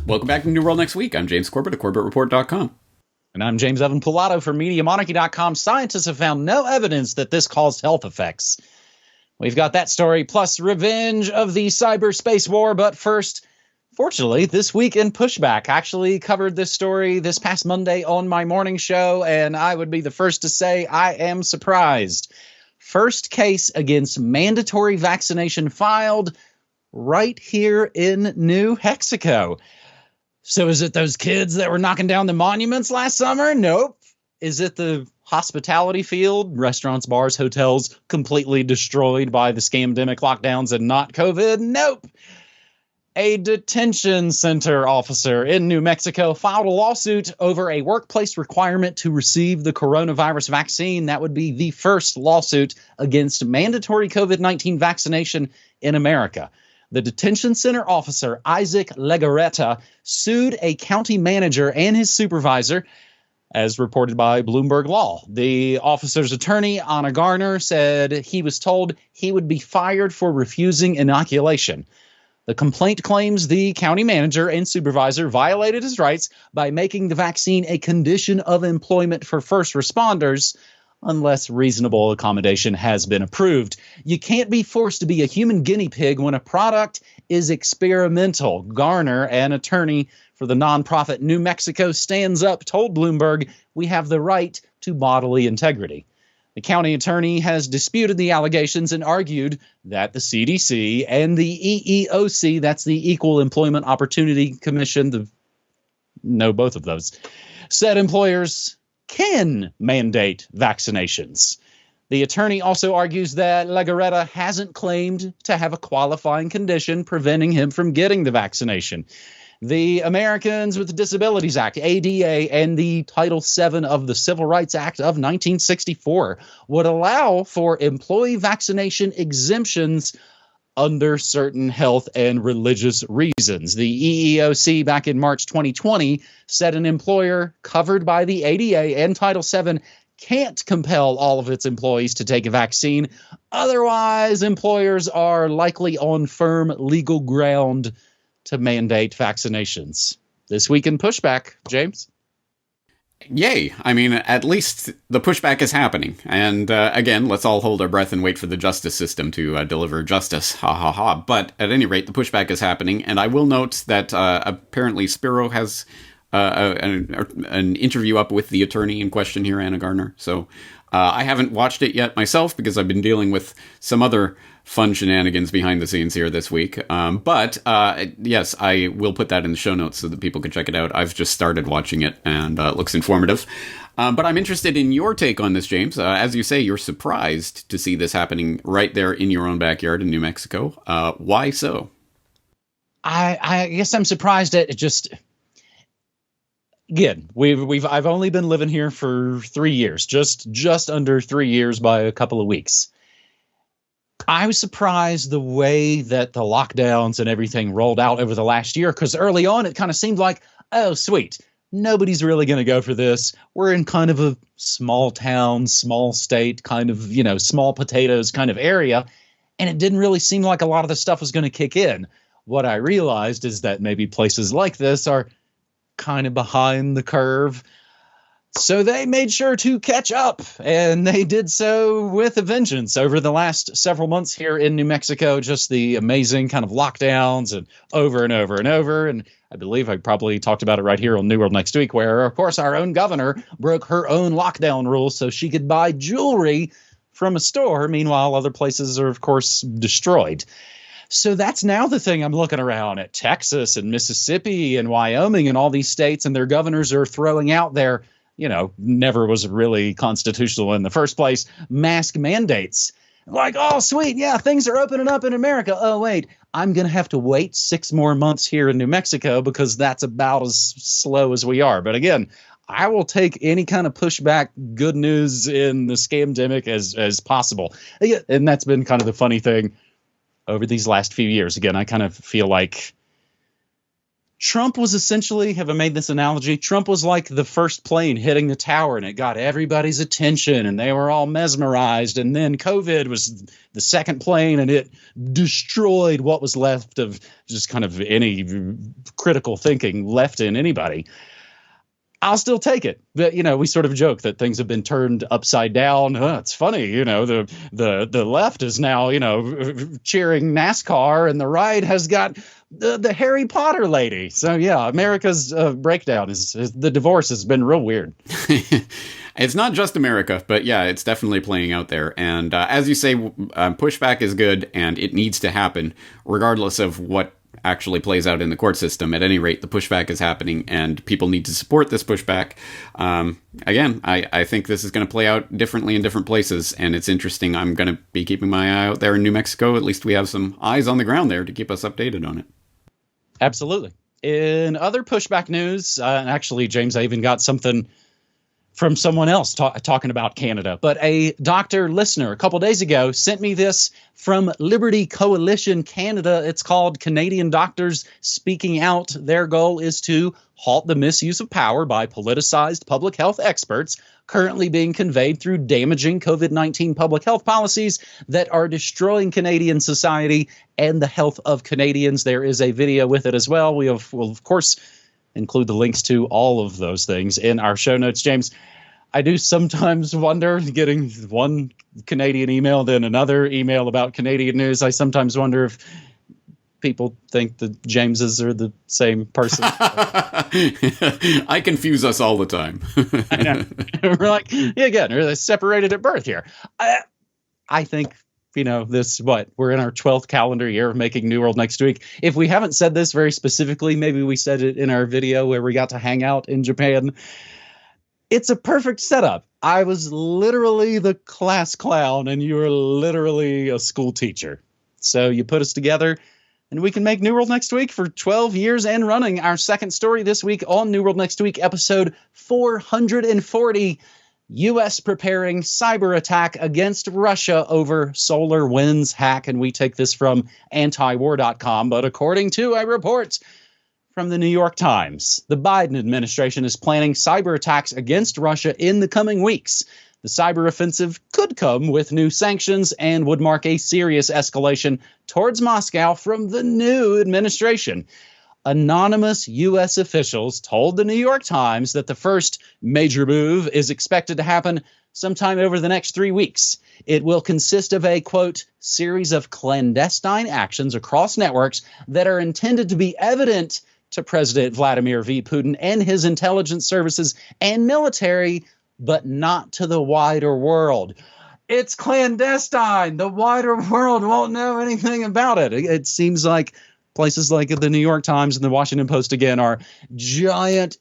Welcome back to New World Next Week. I'm James Corbett of CorbettReport.com. And I'm James Evan Pilato from MediaMonarchy.com. Scientists have found no evidence that this caused health effects. We've got that story, plus revenge of the cyberspace war. But first, fortunately, This Week in Pushback actually covered this story this past Monday on my morning show, and I would be the first to say I am surprised. First case against mandatory vaccination filed right here in New Mexico. So is it those kids that were knocking down the monuments last summer? Nope. Is it the hospitality field, restaurants, bars, hotels completely destroyed by the scamdemic lockdowns and not COVID? Nope. A detention center officer in New Mexico filed a lawsuit over a workplace requirement to receive the coronavirus vaccine. That would be the first lawsuit against mandatory COVID-19 vaccination in America. The detention center officer, Isaac Legarreta, sued a county manager and his supervisor, as reported by Bloomberg Law. The officer's attorney, Anna Garner, said he was told he would be fired for refusing inoculation. The complaint claims the county manager and supervisor violated his rights by making the vaccine a condition of employment for first responders, unless reasonable accommodation has been approved. You can't be forced to be a human guinea pig when a product is experimental. Garner, an attorney for the nonprofit New Mexico Stands Up, told Bloomberg, "We have the right to bodily integrity." The county attorney has disputed the allegations and argued that the CDC and the EEOC, that's the Equal Employment Opportunity Commission, both of those, said employers can mandate vaccinations. The attorney also argues that Legarreta hasn't claimed to have a qualifying condition preventing him from getting the vaccination. The Americans with Disabilities Act, ADA, and the Title VII of the Civil Rights Act of 1964 would allow for employee vaccination exemptions under certain health and religious reasons. The EEOC back in March 2020 said an employer covered by the ADA and Title VII can't compel all of its employees to take a vaccine. Otherwise, employers are likely on firm legal ground to mandate vaccinations. This Week in Pushback, James? Yay. I mean, at least the pushback is happening. And again, let's all hold our breath and wait for the justice system to deliver justice. Ha ha ha. But at any rate, the pushback is happening. And I will note that apparently Spiro has an interview up with the attorney in question here, Anna Garner. So I haven't watched it yet myself because I've been dealing with some other fun shenanigans behind the scenes here this week. But yes, I will put that in the show notes so that people can check it out. I've just started watching it, and it looks informative. But I'm interested in your take on this, James. As you say, you're surprised to see this happening right there in your own backyard in New Mexico. Why so? I guess I'm surprised at it. Just again, I've only been living here for 3 years, just under 3 years by a couple of weeks. I was surprised the way that the lockdowns and everything rolled out over the last year, because early on it kind of seemed like, oh, sweet, nobody's really going to go for this. We're in kind of a small town, small state, kind of, small potatoes kind of area. And it didn't really seem like a lot of the stuff was going to kick in. What I realized is that maybe places like this are kind of behind the curve. So they made sure to catch up, and they did so with a vengeance over the last several months here in New Mexico. Just the amazing kind of lockdowns and over and over and over. And I believe I probably talked about it right here on New World Next Week, where, of course, our own governor broke her own lockdown rules so she could buy jewelry from a store. Meanwhile, other places are, of course, destroyed. So that's now the thing. I'm looking around at Texas and Mississippi and Wyoming and all these states, and their governors are throwing out their never was really constitutional in the first place, mask mandates. Like, oh, sweet, yeah, things are opening up in America. Oh, wait, I'm going to have to wait 6 more months here in New Mexico because that's about as slow as we are. But again, I will take any kind of pushback, good news in the scamdemic as possible. And that's been kind of the funny thing over these last few years. Again, I kind of feel like Trump was essentially, have I made this analogy? Trump was like the first plane hitting the tower, and it got everybody's attention, and they were all mesmerized. And then COVID was the second plane, and it destroyed what was left of just kind of any critical thinking left in anybody. I'll still take it. But, we sort of joke that things have been turned upside down. It's funny, the left is now, cheering NASCAR, and the right has got the Harry Potter lady. So, yeah, America's breakdown is the divorce has been real weird. It's not just America, but yeah, it's definitely playing out there. And as you say, pushback is good, and it needs to happen, regardless of what actually plays out in the court system. At any rate, the pushback is happening, and people need to support this pushback. Again, I think this is going to play out differently in different places, and it's interesting. I'm going to be keeping my eye out there in New Mexico. At least we have some eyes on the ground there to keep us updated on it. Absolutely. In other pushback news, and actually, James, I even got something from someone else talking about Canada. But a doctor listener a couple days ago sent me this from Liberty Coalition Canada. It's called Canadian Doctors Speaking Out. Their goal is to halt the misuse of power by politicized public health experts currently being conveyed through damaging COVID-19 public health policies that are destroying Canadian society and the health of Canadians. There is a video with it as well. We'll, of course, include the links to all of those things in our show notes. James, I do sometimes wonder, getting one Canadian email, then another email about Canadian news, I sometimes wonder if people think the Jameses are the same person. I confuse us all the time. I know. We're like, yeah, again, they're separated at birth here. I think, we're in our 12th calendar year of making New World Next Week. If we haven't said this very specifically, maybe we said it in our video where we got to hang out in Japan. It's a perfect setup. I was literally the class clown, and you were literally a school teacher. So you put us together, and we can make New World Next Week for 12 years and running. Our second story this week on New World Next Week, episode 440, U.S. preparing cyber attack against Russia over SolarWinds hack. And we take this from antiwar.com. But according to a report from the New York Times, the Biden administration is planning cyber attacks against Russia in the coming weeks. The cyber offensive could come with new sanctions and would mark a serious escalation towards Moscow from the new administration. Anonymous U.S. officials told the New York Times that the first major move is expected to happen sometime over the next 3 weeks. It will consist of a, quote, series of clandestine actions across networks that are intended to be evident to President Vladimir V. Putin and his intelligence services and military, but not to the wider world. It's clandestine. The wider world won't know anything about it. It seems like places like the New York Times and the Washington Post, again, are giant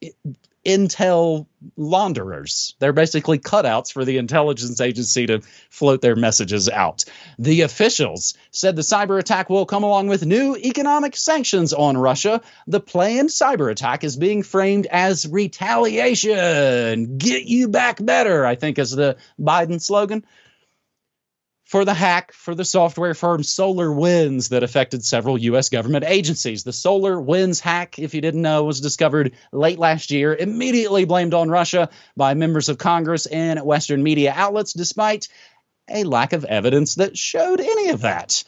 intel launderers. They're basically cutouts for the intelligence agency to float their messages out. The officials said the cyber attack will come along with new economic sanctions on Russia. The planned cyber attack is being framed as retaliation. Get you back better, I think is the Biden slogan. For the hack for the software firm SolarWinds that affected several U.S. government agencies. The SolarWinds hack, if you didn't know, was discovered late last year, immediately blamed on Russia by members of Congress and Western media outlets, despite a lack of evidence that showed any of that.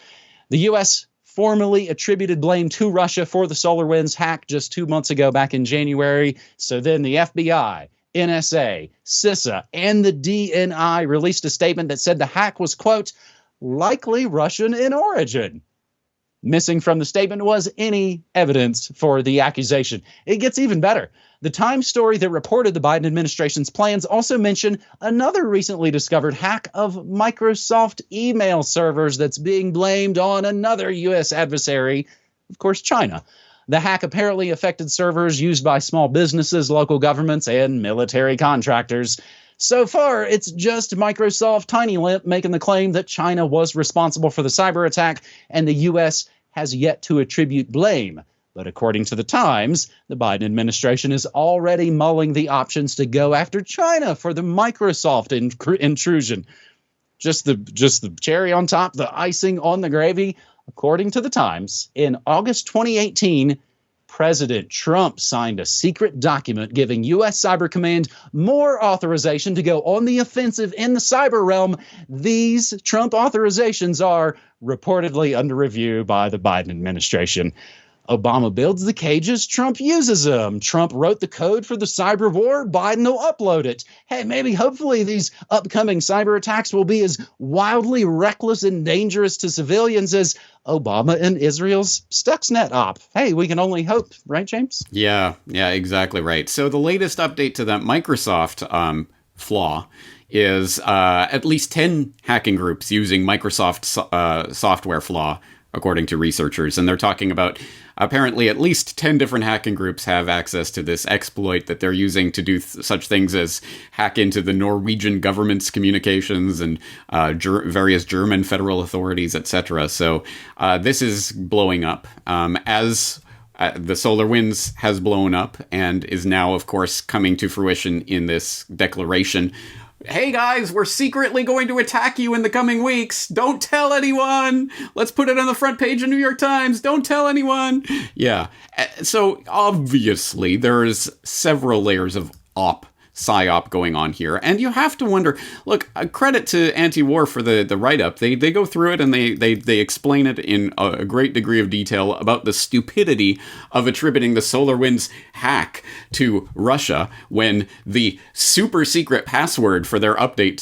The U.S. formally attributed blame to Russia for the SolarWinds hack just 2 months ago, back in January. So then the FBI, NSA, CISA, and the DNI released a statement that said the hack was, quote, likely Russian in origin. Missing from the statement was any evidence for the accusation. It gets even better. The Times story that reported the Biden administration's plans also mentioned another recently discovered hack of Microsoft email servers that's being blamed on another U.S. adversary, of course, China. The hack apparently affected servers used by small businesses, local governments, and military contractors. So far, it's just Microsoft Tiny Lip making the claim that China was responsible for the cyber attack, and the U.S. has yet to attribute blame. But according to the Times, the Biden administration is already mulling the options to go after China for the Microsoft intrusion. Just the cherry on top, the icing on the gravy. According to the Times, in August 2018, President Trump signed a secret document giving U.S. Cyber Command more authorization to go on the offensive in the cyber realm. These Trump authorizations are reportedly under review by the Biden administration. Obama builds the cages, Trump uses them. Trump wrote the code for the cyber war, Biden will upload it. Hey, maybe hopefully these upcoming cyber attacks will be as wildly reckless and dangerous to civilians as Obama and Israel's Stuxnet op. Hey, we can only hope, right, James? Yeah, exactly right. So the latest update to that Microsoft flaw is at least 10 hacking groups using Microsoft software flaw, according to researchers. And they're talking about apparently at least 10 different hacking groups have access to this exploit that they're using to do such things as hack into the Norwegian government's communications and various German federal authorities, etc. So this is blowing up as the SolarWinds has blown up and is now, of course, coming to fruition in this declaration. Hey guys, we're secretly going to attack you in the coming weeks. Don't tell anyone. Let's put it on the front page of New York Times. Don't tell anyone. Yeah. So obviously there's several layers of psyop going on here. And you have to wonder, look, credit to Anti-War for the write-up. They go through it and they explain it in a great degree of detail about the stupidity of attributing the SolarWinds hack to Russia when the super secret password for their update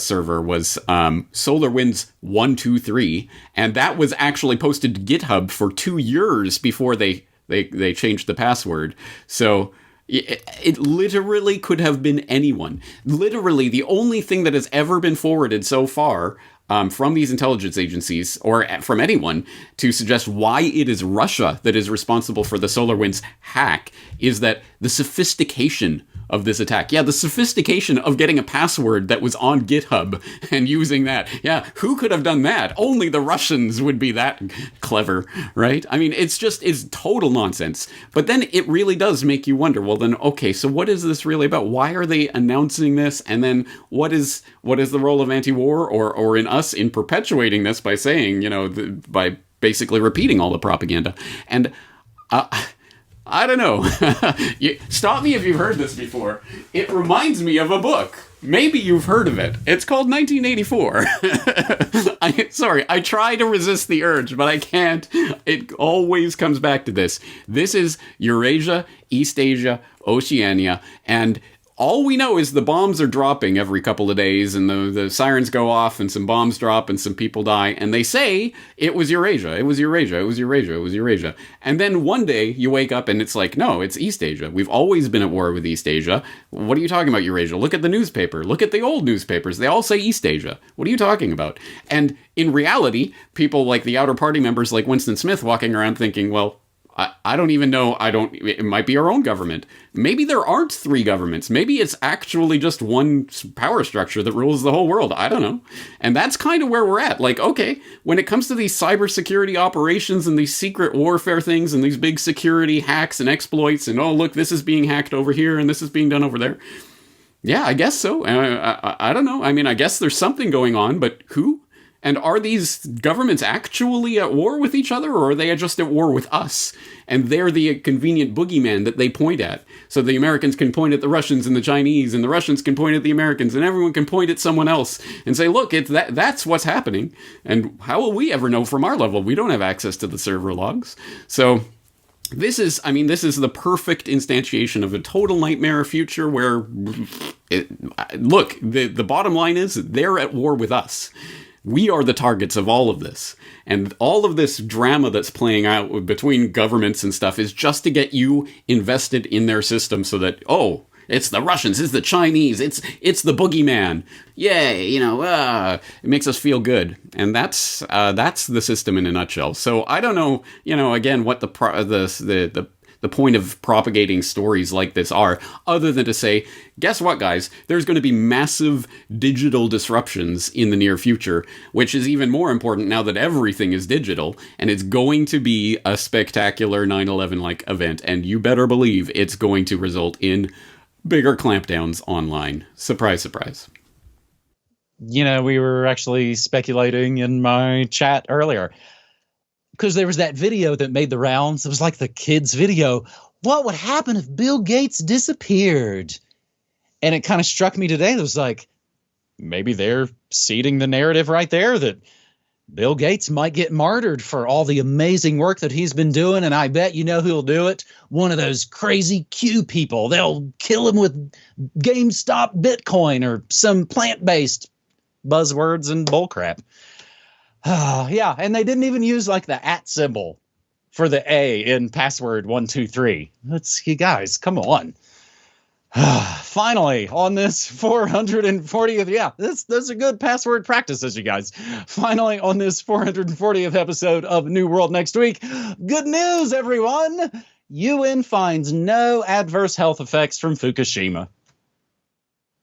server was SolarWinds 123. And that was actually posted to GitHub for 2 years before they changed the password. So it literally could have been anyone. Literally, the only thing that has ever been forwarded so far from these intelligence agencies or from anyone to suggest why it is Russia that is responsible for the SolarWinds hack is that the sophistication of this attack. Yeah, the sophistication of getting a password that was on GitHub and using that. Yeah, who could have done that? Only the Russians would be that clever, right? I mean, it's total nonsense. But then it really does make you wonder, well then, okay, so what is this really about? Why are they announcing this? And then what is the role of Anti-War or in us in perpetuating this by saying, by basically repeating all the propaganda? And I don't know. Stop me if you've heard this before. It reminds me of a book. Maybe you've heard of it. It's called 1984. I try to resist the urge, but I can't. It always comes back to this. This is Eurasia, East Asia, Oceania, and all we know is the bombs are dropping every couple of days and the sirens go off and some bombs drop and some people die. And they say it was Eurasia. It was Eurasia. It was Eurasia. It was Eurasia. And then one day you wake up and it's like, no, it's East Asia. We've always been at war with East Asia. What are you talking about, Eurasia? Look at the newspaper. Look at the old newspapers. They all say East Asia. What are you talking about? And in reality, people like the Outer Party members like Winston Smith walking around thinking, well, I don't even know. It might be our own government. Maybe there aren't 3 governments. Maybe it's actually just one power structure that rules the whole world. I don't know. And that's kind of where we're at. Like, okay, when it comes to these cybersecurity operations and these secret warfare things and these big security hacks and exploits and, oh, look, this is being hacked over here and this is being done over there. Yeah, I guess so. I don't know. I mean, I guess there's something going on, but who? And are these governments actually at war with each other, or are they just at war with us? And they're the convenient boogeyman that they point at. So the Americans can point at the Russians and the Chinese, and the Russians can point at the Americans, and everyone can point at someone else and say, look, that's what's happening. And how will we ever know from our level? We don't have access to the server logs. So this is the perfect instantiation of a total nightmare future where, the bottom line is they're at war with us. We are the targets of all of this. And all of this drama that's playing out between governments and stuff is just to get you invested in their system so that, oh, it's the Russians, it's the Chinese, it's the boogeyman. Yay, it makes us feel good. And that's the system in a nutshell. So I don't know, again, what the point of propagating stories like this are, other than to say, guess what, guys? There's going to be massive digital disruptions in the near future, which is even more important now that everything is digital, and it's going to be a spectacular 9/11-like event, and you better believe it's going to result in bigger clampdowns online. Surprise, surprise. We were actually speculating in my chat earlier. because there was that video that made the rounds. It was like the kids' video. What would happen if Bill Gates disappeared? And it kind of struck me today. It was like, maybe they're seeding the narrative right there that Bill Gates might get martyred for all the amazing work that he's been doing. And I bet you know who'll do it. One of those crazy Q people. They'll kill him with GameStop Bitcoin or some plant-based buzzwords and bullcrap. Yeah, and they didn't even use like the @ symbol for the A in password 123. You guys, come on. Finally, on this 440th, yeah, those are good password practices, you guys. Finally, on this 440th episode of New World Next Week, good news, everyone! UN finds no adverse health effects from Fukushima.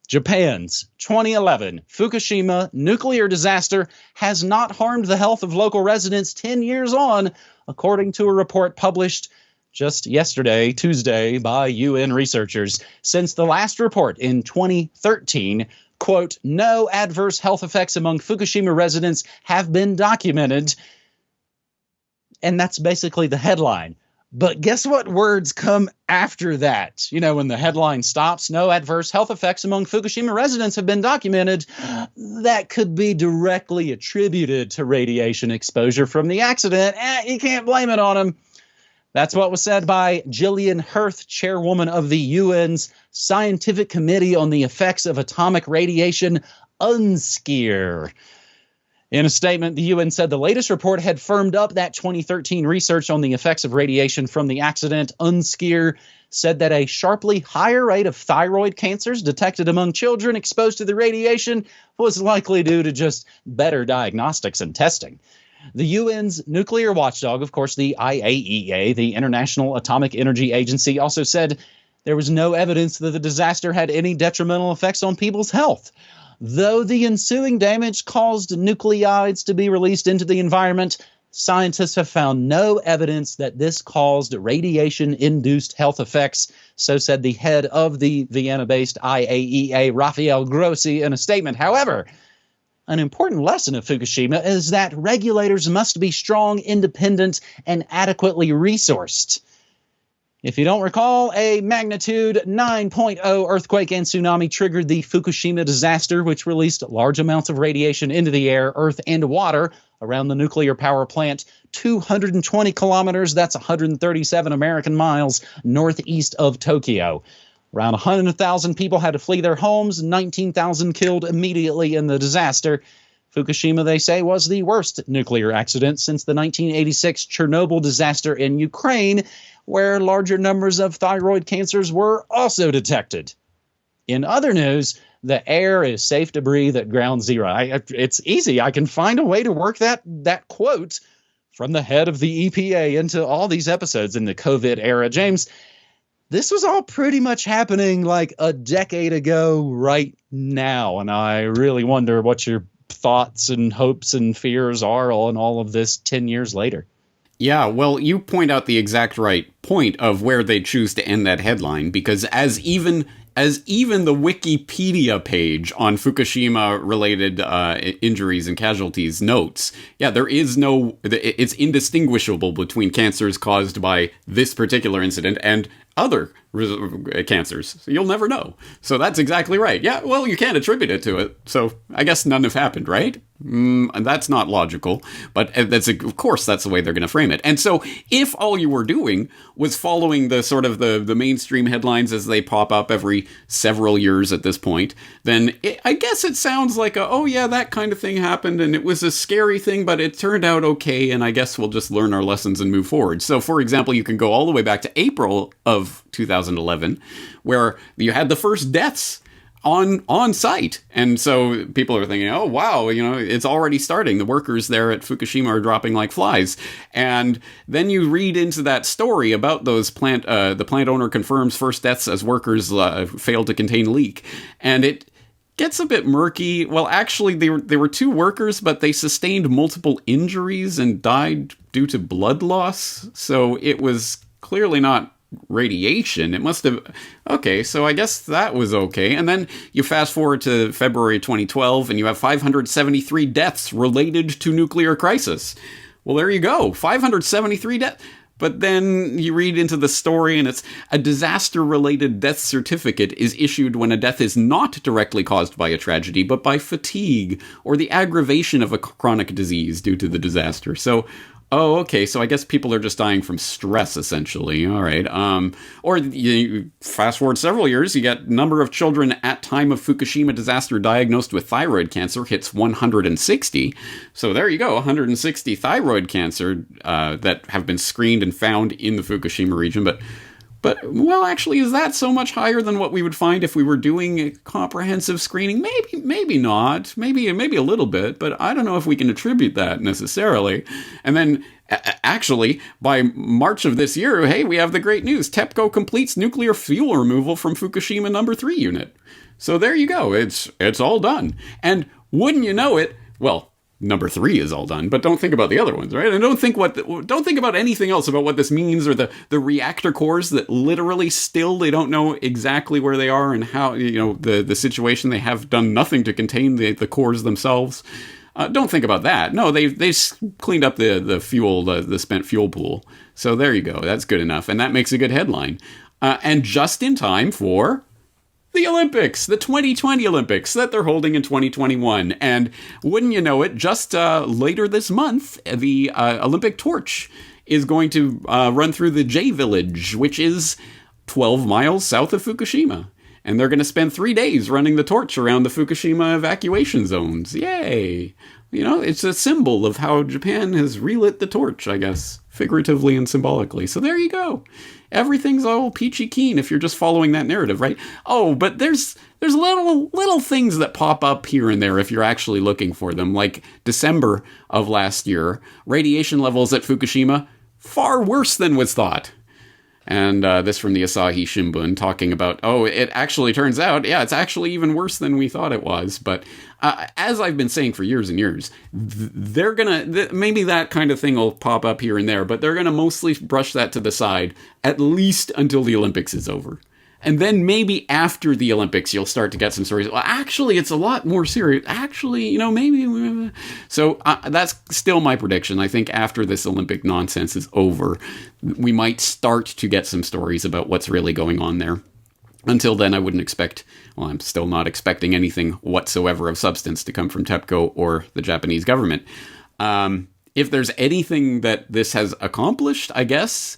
Japan's 2011 Fukushima nuclear disaster has not harmed the health of local residents 10 years on, according to a report published just yesterday, Tuesday, by UN researchers. Since the last report in 2013, quote, no adverse health effects among Fukushima residents have been documented. And that's basically the headline. But guess what words come after that? You know, when the headline stops, no adverse health effects among Fukushima residents have been documented. That could be directly attributed to radiation exposure from the accident. You can't blame it on them. That's what was said by Gillian Hirth, chairwoman of the UN's Scientific Committee on the Effects of Atomic Radiation, UNSCEAR. In a statement, the UN said the latest report had firmed up that 2013 research on the effects of radiation from the accident. UNSCEAR said that a sharply higher rate of thyroid cancers detected among children exposed to the radiation was likely due to just better diagnostics and testing. The UN's nuclear watchdog, of course, the IAEA, the International Atomic Energy Agency, also said there was no evidence that the disaster had any detrimental effects on people's health. Though the ensuing damage caused nuclides to be released into the environment, scientists have found no evidence that this caused radiation-induced health effects, so said the head of the Vienna-based IAEA, Rafael Grossi, in a statement. However, an important lesson of Fukushima is that regulators must be strong, independent, and adequately resourced. If you don't recall, a magnitude 9.0 earthquake and tsunami triggered the Fukushima disaster, which released large amounts of radiation into the air, earth, and water around the nuclear power plant 220 kilometers, that's 137 American miles, northeast of Tokyo. Around 100,000 people had to flee their homes, 19,000 killed immediately in the disaster. Fukushima, they say, was the worst nuclear accident since the 1986 Chernobyl disaster in Ukraine, where larger numbers of thyroid cancers were also detected. In other news, the air is safe to breathe at ground zero. It's easy. I can find a way to work that quote from the head of the EPA into all these episodes in the COVID era. James, this was all pretty much happening like a decade ago right now, and I really wonder what your thoughts and hopes and fears are on all of this 10 years later. Yeah, well, you point out the exact right point of where they choose to end that headline, because as even the Wikipedia page on Fukushima-related injuries and casualties notes, yeah, it's indistinguishable between cancers caused by this particular incident and other cancers. So you'll never know. So that's exactly right. Yeah, well, you can't attribute it to it. So I guess none have happened, right? That's not logical, but of course that's the way they're going to frame it. And so if all you were doing was following the sort of the mainstream headlines as they pop up every several years at this point, then I guess it sounds like oh yeah, that kind of thing happened and it was a scary thing, but it turned out okay, and I guess we'll just learn our lessons and move forward. So for example, you can go all the way back to April of 2011, where you had the first deaths on site. And so people are thinking, oh, wow, it's already starting. The workers there at Fukushima are dropping like flies. And then you read into that story about those the plant owner confirms first deaths as workers failed to contain leak. And it gets a bit murky. Well, actually, they were two workers, but they sustained multiple injuries and died due to blood loss. So it was clearly not radiation. It must have... Okay, so I guess that was okay. And then you fast forward to February 2012, and you have 573 deaths related to nuclear crisis. Well, there you go. 573 deaths. But then you read into the story and it's a disaster-related death certificate is issued when a death is not directly caused by a tragedy, but by fatigue or the aggravation of a chronic disease due to the disaster. So, oh, okay, so I guess people are just dying from stress, essentially. All right. Or you fast forward several years, you get number of children at time of Fukushima disaster diagnosed with thyroid cancer hits 160. So there you go, 160 thyroid cancer that have been screened and found in the Fukushima region. But, well, actually, is that so much higher than what we would find if we were doing a comprehensive screening? Maybe not. Maybe a little bit, but I don't know if we can attribute that necessarily. And then, actually, by March of this year, hey, we have the great news. TEPCO completes nuclear fuel removal from Fukushima number 3 unit. So there you go. It's all done. And wouldn't you know it, well, number 3 is all done, but don't think about the other ones, right? And don't think about anything else about what this means, or the reactor cores that literally still they don't know exactly where they are and how, the situation. They have done nothing to contain the cores themselves. Don't think about that. No, they cleaned up the fuel, the spent fuel pool. So there you go. That's good enough, and that makes a good headline. And just in time for the Olympics, the 2020 Olympics that they're holding in 2021. And wouldn't you know it, just later this month, the Olympic torch is going to run through the J Village, which is 12 miles south of Fukushima. And they're going to spend 3 days running the torch around the Fukushima evacuation zones. Yay! It's a symbol of how Japan has relit the torch, I guess, figuratively and symbolically. So there you go. Everything's all peachy keen if you're just following that narrative, right? Oh, but there's little things that pop up here and there if you're actually looking for them. Like December of last year, radiation levels at Fukushima far worse than was thought. And this from the Asahi Shimbun talking about, it actually turns out, it's actually even worse than we thought it was. But as I've been saying for years and years, they're maybe that kind of thing will pop up here and there, but they're going to mostly brush that to the side, at least until the Olympics is over. And then maybe after the Olympics, you'll start to get some stories. Well, actually, it's a lot more serious. Actually, maybe. So that's still my prediction. I think after this Olympic nonsense is over, we might start to get some stories about what's really going on there. Until then, I wouldn't expect, I'm still not expecting anything whatsoever of substance to come from TEPCO or the Japanese government. If there's anything that this has accomplished, I guess,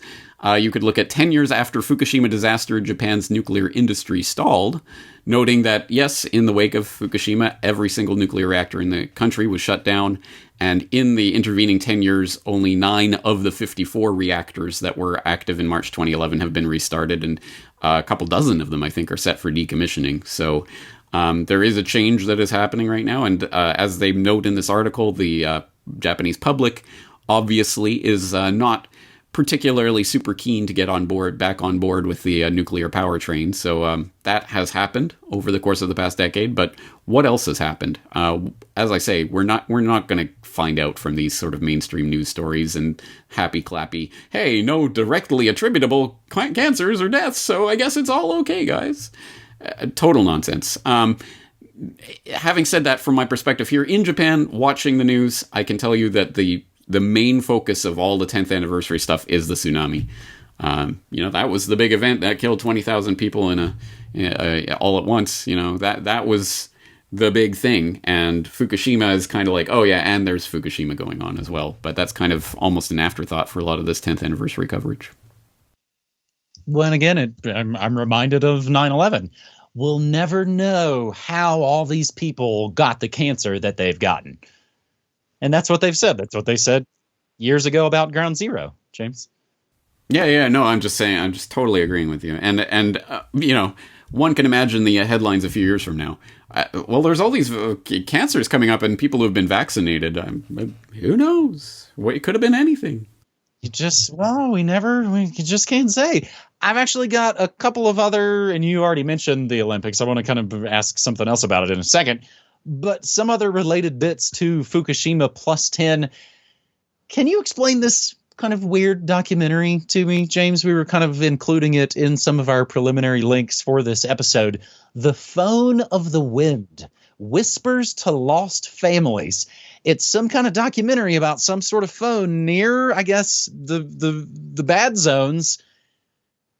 you could look at 10 years after Fukushima disaster, Japan's nuclear industry stalled, noting that, yes, in the wake of Fukushima, every single nuclear reactor in the country was shut down. And in the intervening 10 years, only 9 of the 54 reactors that were active in March 2011 have been restarted. And a couple dozen of them, I think, are set for decommissioning. So there is a change that is happening right now. And as they note in this article, the Japanese public obviously is not particularly super keen to get back on board with the nuclear power train. So that has happened over the course of the past decade. But what else has happened? As I say, we're not going to find out from these sort of mainstream news stories and happy clappy, hey, no directly attributable cancers or deaths, so I guess it's all okay, guys. Total nonsense. Having said that, from my perspective here in Japan, watching the news, I can tell you that the main focus of all the 10th anniversary stuff is the tsunami. That was the big event that killed 20,000 people in all at once. That was the big thing. And Fukushima is kind of like, oh yeah, and there's Fukushima going on as well. But that's kind of almost an afterthought for a lot of this 10th anniversary coverage. Well, and again, I'm reminded of 9/11. We'll never know how all these people got the cancer that they've gotten. And that's what they've said. That's what they said years ago about Ground Zero, James. Yeah. No, I'm just saying. I'm just totally agreeing with you. And one can imagine the headlines a few years from now. Well, there's all these cancers coming up, and people who have been vaccinated. Who knows? It could have been anything. We just can't say. I've actually got a couple of other, and you already mentioned the Olympics. I want to kind of ask something else about it in a second. But some other related bits to Fukushima plus 10. Can you explain this kind of weird documentary to me, James? We were kind of including it in some of our preliminary links for this episode. The Phone of the Wind, Whispers to Lost Families. It's some kind of documentary about some sort of phone near, I guess, the bad zones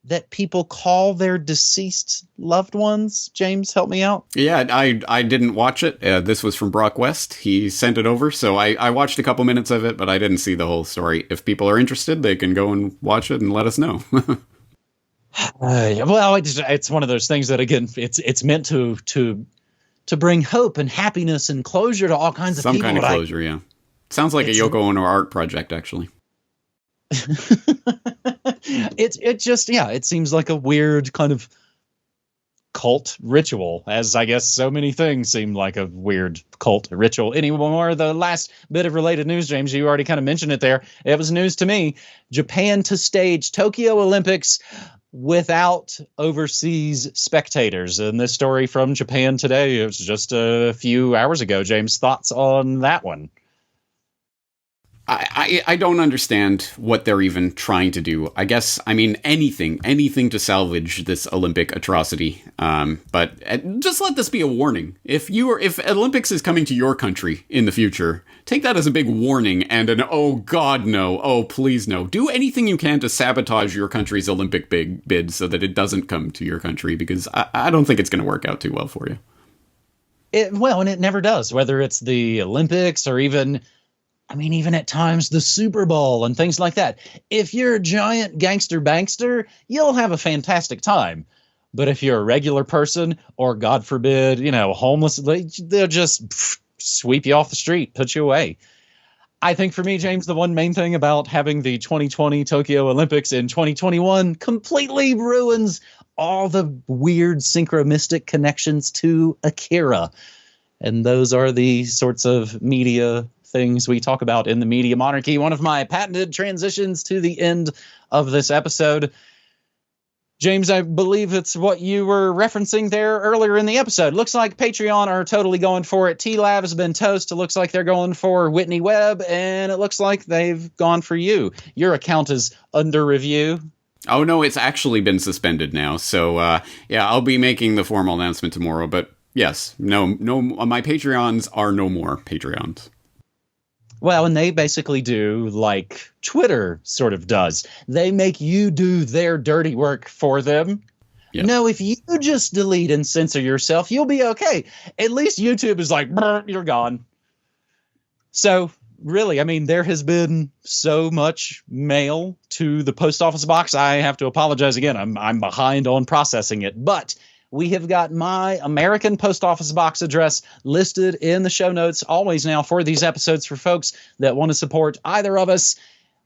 that people call their deceased loved ones. James, help me out. Yeah, I didn't watch it. This was from Brock West. He sent it over, so I watched a couple minutes of it, but I didn't see the whole story. If people are interested, they can go and watch it and let us know. Well, it's one of those things that, again, it's meant to bring hope and happiness and closure to all kinds of people. Some kind of closure, yeah. Sounds like a Yoko Ono art project, actually. It seems like a weird kind of cult ritual, as I guess so many things seem like a weird cult ritual anymore. The last bit of related news, James, you already kind of mentioned it there. It was news to me. Japan to stage Tokyo Olympics without overseas spectators. And this story from Japan today, it was just a few hours ago. James, thoughts on that one? I don't understand what they're even trying to do. I guess, I mean, anything to salvage this Olympic atrocity. But just let this be a warning. If Olympics is coming to your country in the future, take that as a big warning and an, oh God, no, oh please no. Do anything you can to sabotage your country's Olympic bid so that it doesn't come to your country, because I don't think it's going to work out too well for you. And it never does, whether it's the Olympics or even at times the Super Bowl and things like that. If you're a giant gangster bankster, you'll have a fantastic time. But if you're a regular person, or God forbid, homeless, they'll just sweep you off the street, put you away. I think for me, James, the one main thing about having the 2020 Tokyo Olympics in 2021 completely ruins all the weird synchromistic connections to Akira. And those are the sorts of media things we talk about in the Media Monarchy. One of my patented transitions to the end of this episode. James, I believe it's what you were referencing there earlier in the episode. Looks like Patreon are totally going for it. T-Lab has been toast. It looks like they're going for Whitney Webb, and it looks like they've gone for you. Your account is under review. Oh, no, it's actually been suspended now. So, I'll be making the formal announcement tomorrow. But yes, no, my Patreons are no more Patreons. Well, and they basically do like Twitter sort of does. They make you do their dirty work for them. Yep. No, if you just delete and censor yourself, you'll be okay. At least YouTube is like, you're gone. So really, there has been so much mail to the post office box. I have to apologize again. I'm behind on processing it, but we have got my American post office box address listed in the show notes always now for these episodes for folks that want to support either of us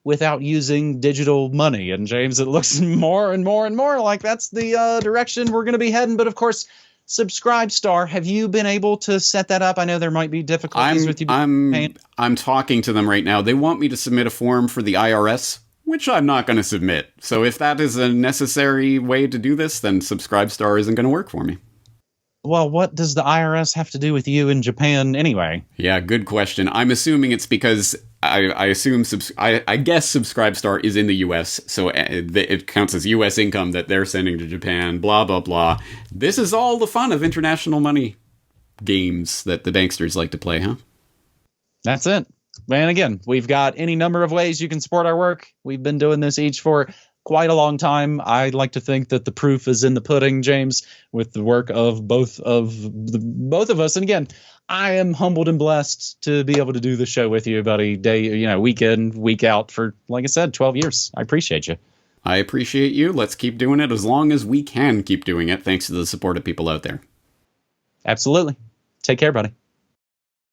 without using digital money. And James, it looks more and more and more like that's the direction we're going to be heading. But of course, Subscribestar, have you been able to set that up? I know there might be difficulties with you. I'm talking to them right now. They want me to submit a form for the IRS, which I'm not going to submit. So if that is a necessary way to do this, then Subscribestar isn't going to work for me. Well, what does the IRS have to do with you in Japan anyway? Yeah, good question. I'm assuming it's because I guess Subscribestar is in the US, so it counts as US income that they're sending to Japan, blah, blah, blah. This is all the fun of international money games that the banksters like to play, huh? That's it. And again, we've got any number of ways you can support our work. We've been doing this each for quite a long time. I'd like to think that the proof is in the pudding, James, with the work of both of us. And again, I am humbled and blessed to be able to do the show with you about a day, week in, week out for, like I said, 12 years. I appreciate you. I appreciate you. Let's keep doing it as long as we can keep doing it, thanks to the support of people out there. Absolutely. Take care, buddy.